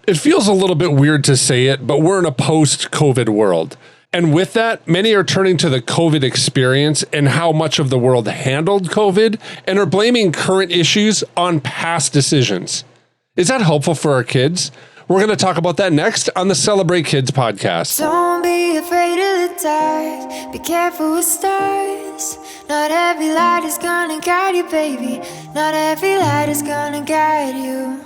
It feels a little bit weird to say it, but we're in a post-COVID world. And with that, many are turning to the COVID experience and how much of the world handled COVID and are blaming current issues on past decisions. Is that helpful for our kids? We're going to talk about that next on the Celebrate Kids podcast. Don't be afraid of the dark. Be careful with stars. Not every light is gonna guide you, baby. Not every light is gonna guide you.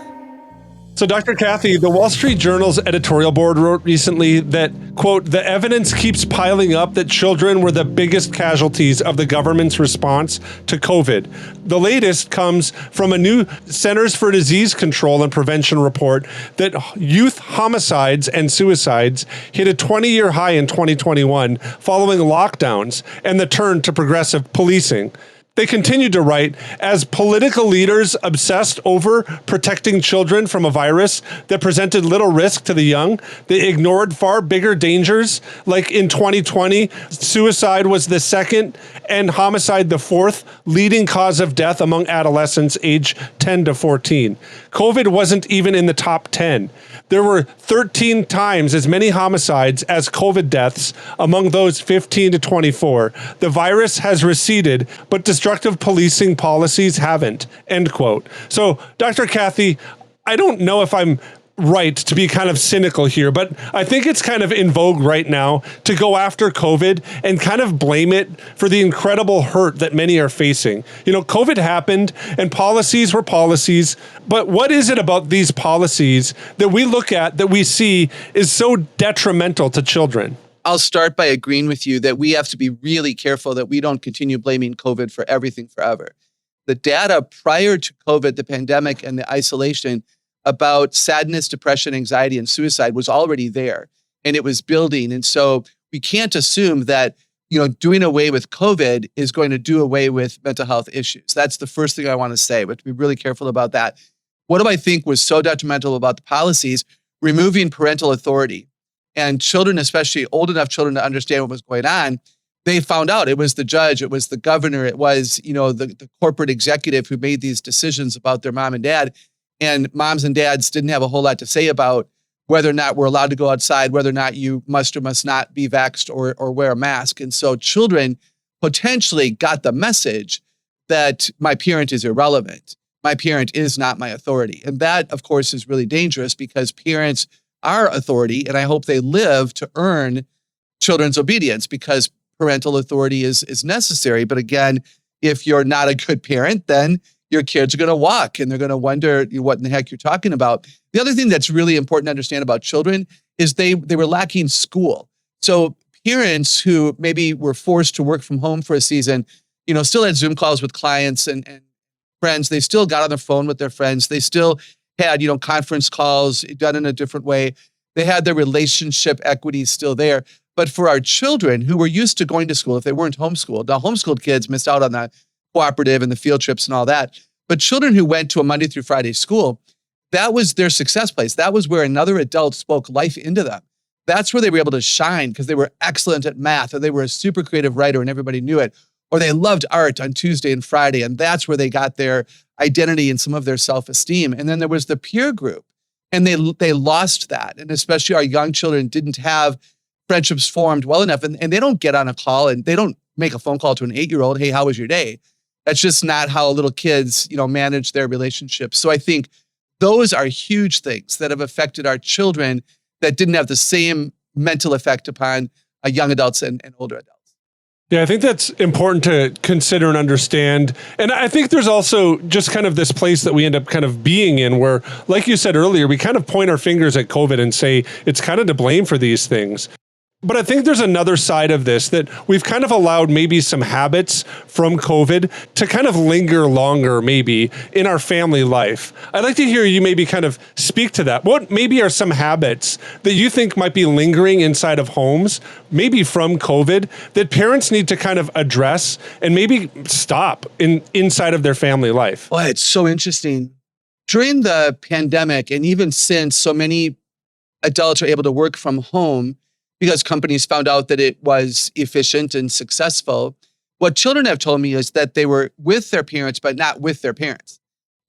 So, Dr. Kathy, the Wall Street Journal's editorial board wrote recently that, quote, the evidence keeps piling up that children were the biggest casualties of the government's response to COVID. The latest comes from a new Centers for Disease Control and Prevention report that youth homicides and suicides hit a 20-year high in 2021 following lockdowns and the turn to progressive policing. They continued to write, as political leaders obsessed over protecting children from a virus that presented little risk to the young, they ignored far bigger dangers. Like in 2020, suicide was the second and homicide the fourth leading cause of death among adolescents aged 10 to 14. COVID wasn't even in the top 10. There were 13 times as many homicides as COVID deaths among those 15 to 24. The virus has receded, but destructive policing policies haven't, end quote. So, Dr. Kathy, I don't know if I'm right to be kind of cynical here, but I think it's kind of in vogue right now to go after COVID and kind of blame it for the incredible hurt that many are facing. You know, COVID happened and policies were policies, but what is it about these policies that we look at that we see is so detrimental to children? I'll start by agreeing with you that we have to be really careful that we don't continue blaming COVID for everything forever. The data prior to COVID, the pandemic and the isolation about sadness, depression, anxiety, and suicide was already there, and it was building. And so we can't assume that, doing away with COVID is going to do away with mental health issues. That's the first thing I want to say. We have to be really careful about that. What do I think was so detrimental about the policies? Removing parental authority. And children, especially old enough children to understand what was going on, they found out it was the judge, it was the governor, it was, the corporate executive who made these decisions about their mom and dad. And moms and dads didn't have a whole lot to say about whether or not we're allowed to go outside, whether or not you must or must not be vaxxed or wear a mask. And so children potentially got the message that my parent is irrelevant. My parent is not my authority. And that, of course, is really dangerous because parents are authority, and I hope they live to earn children's obedience because parental authority is necessary. But again, if you're not a good parent, then your kids are going to walk and they're going to wonder what in the heck you're talking about. The other thing that's really important to understand about children is they were lacking school. So parents who maybe were forced to work from home for a season, still had Zoom calls with clients and friends. They still got on their phone with their friends. They still had, conference calls done in a different way. They had their relationship equities still there. But for our children who were used to going to school, if they weren't homeschooled, now homeschooled kids missed out on the cooperative and the field trips and all that. But children who went to a Monday through Friday school, that was their success place. That was where another adult spoke life into them. That's where they were able to shine because they were excellent at math, or they were a super creative writer and everybody knew it, or they loved art on Tuesday and Friday. And that's where they got their identity and some of their self-esteem. And then there was the peer group, and they lost that. And especially our young children didn't have friendships formed well enough, and they don't get on a call and they don't make a phone call to an 8-year-old, hey, how was your day? That's just not how little kids, manage their relationships. So I think those are huge things that have affected our children that didn't have the same mental effect upon young adults and older adults. Yeah, I think that's important to consider and understand. And I think there's also just kind of this place that we end up kind of being in where, like you said earlier, we kind of point our fingers at COVID and say it's kind of to blame for these things. But I think there's another side of this that we've kind of allowed maybe some habits from COVID to kind of linger longer maybe in our family life. I'd like to hear you maybe kind of speak to that. What maybe are some habits that you think might be lingering inside of homes, maybe from COVID, that parents need to kind of address and maybe stop inside of their family life? Well, it's so interesting. During the pandemic, and even since so many adults are able to work from home, because companies found out that it was efficient and successful. What children have told me is that they were with their parents, but not with their parents.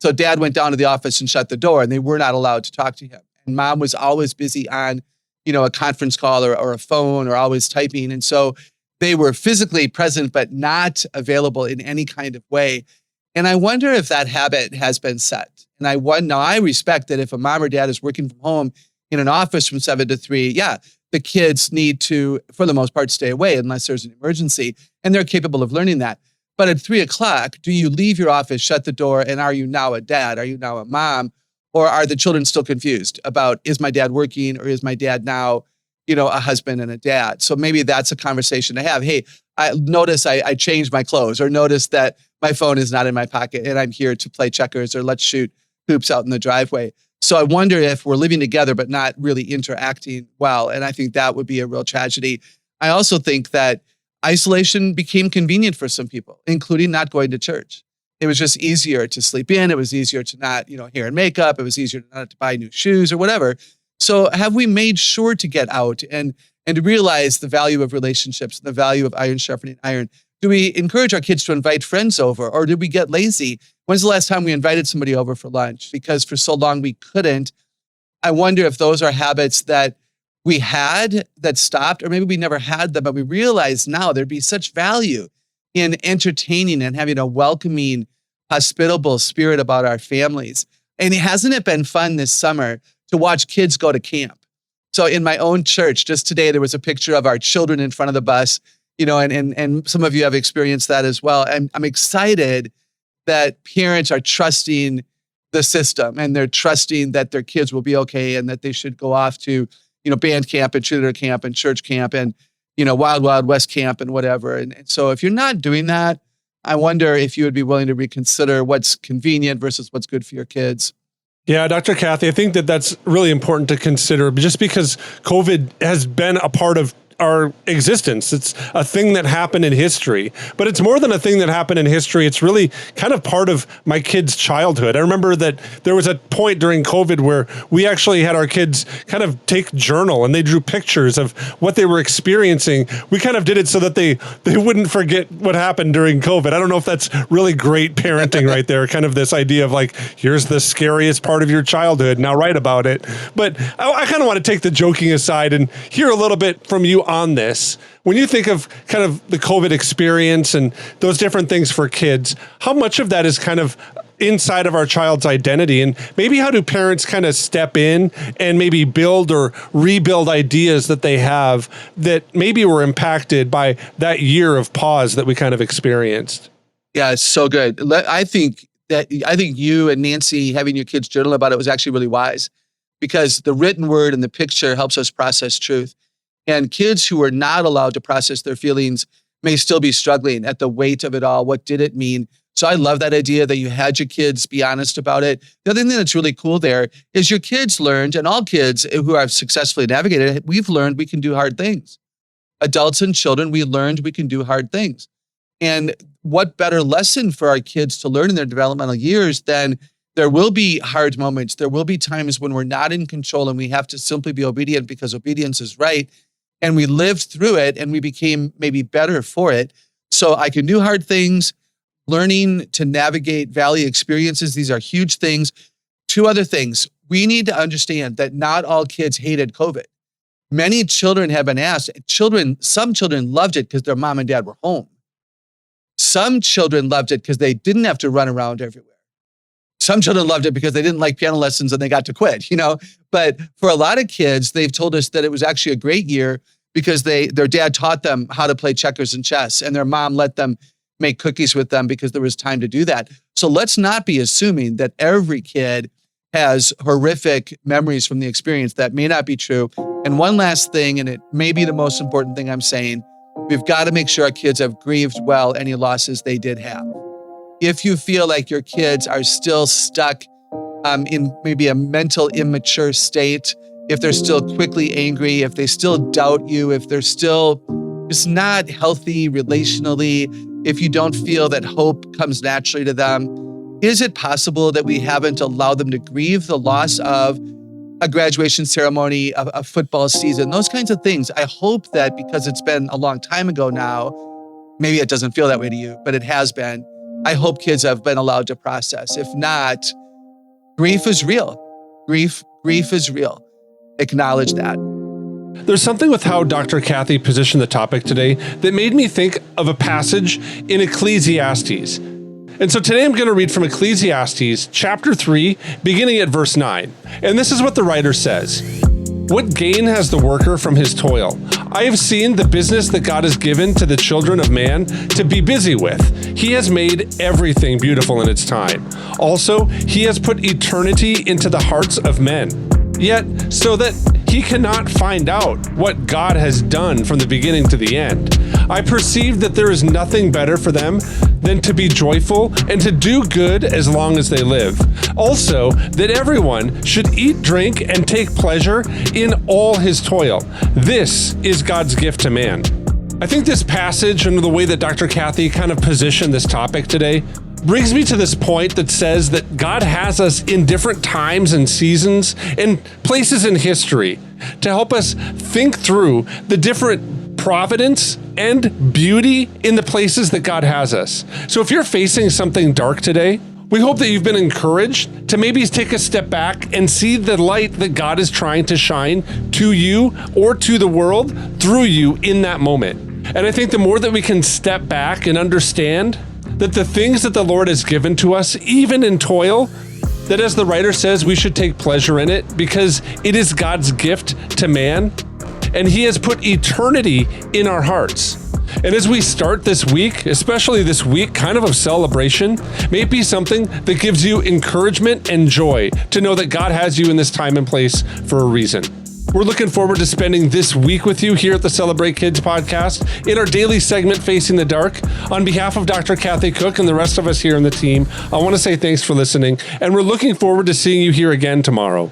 So dad went down to the office and shut the door, and they were not allowed to talk to him. And mom was always busy on, a conference call or a phone or always typing. And so they were physically present, but not available in any kind of way. And I wonder if that habit has been set. And now I respect that if a mom or dad is working from home in an office from 7 to 3, the kids need to, for the most part, stay away unless there's an emergency. And they're capable of learning that. But at 3:00, do you leave your office, shut the door, and are you now a dad? Are you now a mom? Or are the children still confused about, is my dad working or is my dad now, a husband and a dad? So maybe that's a conversation to have. Hey, I changed my clothes, or notice that my phone is not in my pocket and I'm here to play checkers, or let's shoot hoops out in the driveway. So I wonder if we're living together but not really interacting well. And I think that would be a real tragedy. I also think that isolation became convenient for some people, including not going to church. It was just easier to sleep in. It was easier to not, hair and makeup. It was easier not to buy new shoes or whatever. So have we made sure to get out and to realize the value of relationships, the value of iron sharpening iron? Do we encourage our kids to invite friends over, or did we get lazy? When's the last time we invited somebody over for lunch? Because for so long we couldn't. I wonder if those are habits that we had that stopped, or maybe we never had them, but we realize now there'd be such value in entertaining and having a welcoming, hospitable spirit about our families. And hasn't it been fun this summer to watch kids go to camp? So in my own church, just today, there was a picture of our children in front of the bus, and some of you have experienced that as well. And I'm excited that parents are trusting the system, and they're trusting that their kids will be okay, and that they should go off to, band camp and cheerleader camp and church camp and, Wild Wild West camp and whatever. And so if you're not doing that, I wonder if you would be willing to reconsider what's convenient versus what's good for your kids. Yeah, Dr. Kathy, I think that that's really important to consider, just because COVID has been a part of our existence. It's a thing that happened in history, but it's more than a thing that happened in history. It's really kind of part of my kids' childhood. I remember that there was a point during COVID where we actually had our kids kind of take journal, and they drew pictures of what they were experiencing. We kind of did it so that they wouldn't forget what happened during COVID. I don't know if that's really great parenting right there, kind of this idea of like, here's the scariest part of your childhood, now write about it. But I kind of want to take the joking aside and hear a little bit from you on this. When you think of kind of the COVID experience and those different things for kids, how much of that is kind of inside of our child's identity? And maybe how do parents kind of step in and maybe build or rebuild ideas that they have that maybe were impacted by that year of pause that we kind of experienced? Yeah, it's so good. I think you and Nancy having your kids journal about it was actually really wise, because the written word and the picture helps us process truth. And kids who are not allowed to process their feelings may still be struggling at the weight of it all. What did it mean? So I love that idea that you had your kids be honest about it. The other thing that's really cool there is your kids learned, and all kids who have successfully navigated it, we've learned we can do hard things. Adults and children, we learned we can do hard things. And what better lesson for our kids to learn in their developmental years than there will be hard moments. There will be times when we're not in control and we have to simply be obedient because obedience is right. And we lived through it and we became maybe better for it. So I can do hard things, learning to navigate valley experiences. These are huge things. Two other things. We need to understand that not all kids hated COVID. Many children have been asked. Some children loved it because their mom and dad were home. Some children loved it because they didn't have to run around everywhere. Some children loved it because they didn't like piano lessons and they got to quit, But for a lot of kids, they've told us that it was actually a great year because their dad taught them how to play checkers and chess, and their mom let them make cookies with them because there was time to do that. So let's not be assuming that every kid has horrific memories from the experience. That may not be true. And one last thing, and it may be the most important thing I'm saying, we've got to make sure our kids have grieved well any losses they did have. If you feel like your kids are still stuck in maybe a mental immature state, if they're still quickly angry, if they still doubt you, if they're still just not healthy relationally, if you don't feel that hope comes naturally to them, is it possible that we haven't allowed them to grieve the loss of a graduation ceremony, a football season, those kinds of things? I hope that because it's been a long time ago now, maybe it doesn't feel that way to you, but it has been. I hope kids have been allowed to process. If not, grief is real. Grief Grief is real. Acknowledge that. There's something with how Dr. Kathy positioned the topic today that made me think of a passage in Ecclesiastes. And so today I'm going to read from Ecclesiastes chapter 3, beginning at verse 9. And this is what the writer says. What gain has the worker from his toil? I have seen the business that God has given to the children of man to be busy with. He has made everything beautiful in its time. Also, he has put eternity into the hearts of men. Yet, so that he cannot find out what God has done from the beginning to the end. I perceive that there is nothing better for them than to be joyful and to do good as long as they live. Also, that everyone should eat, drink, and take pleasure in all his toil. This is God's gift to man. I think this passage and the way that Dr. Kathy kind of positioned this topic today brings me to this point that says that God has us in different times and seasons and places in history to help us think through the different providence and beauty in the places that God has us. So if you're facing something dark today, we hope that you've been encouraged to maybe take a step back and see the light that God is trying to shine to you or to the world through you in that moment. And I think the more that we can step back and understand that the things that the Lord has given to us, even in toil, that as the writer says, we should take pleasure in it because it is God's gift to man, and he has put eternity in our hearts. And as we start this week, especially this week kind of celebration, may it be something that gives you encouragement and joy to know that God has you in this time and place for a reason. We're looking forward to spending this week with you here at the Celebrate Kids podcast in our daily segment, Facing the Dark. On behalf of Dr. Kathy Cook and the rest of us here on the team, I want to say thanks for listening, and we're looking forward to seeing you here again tomorrow.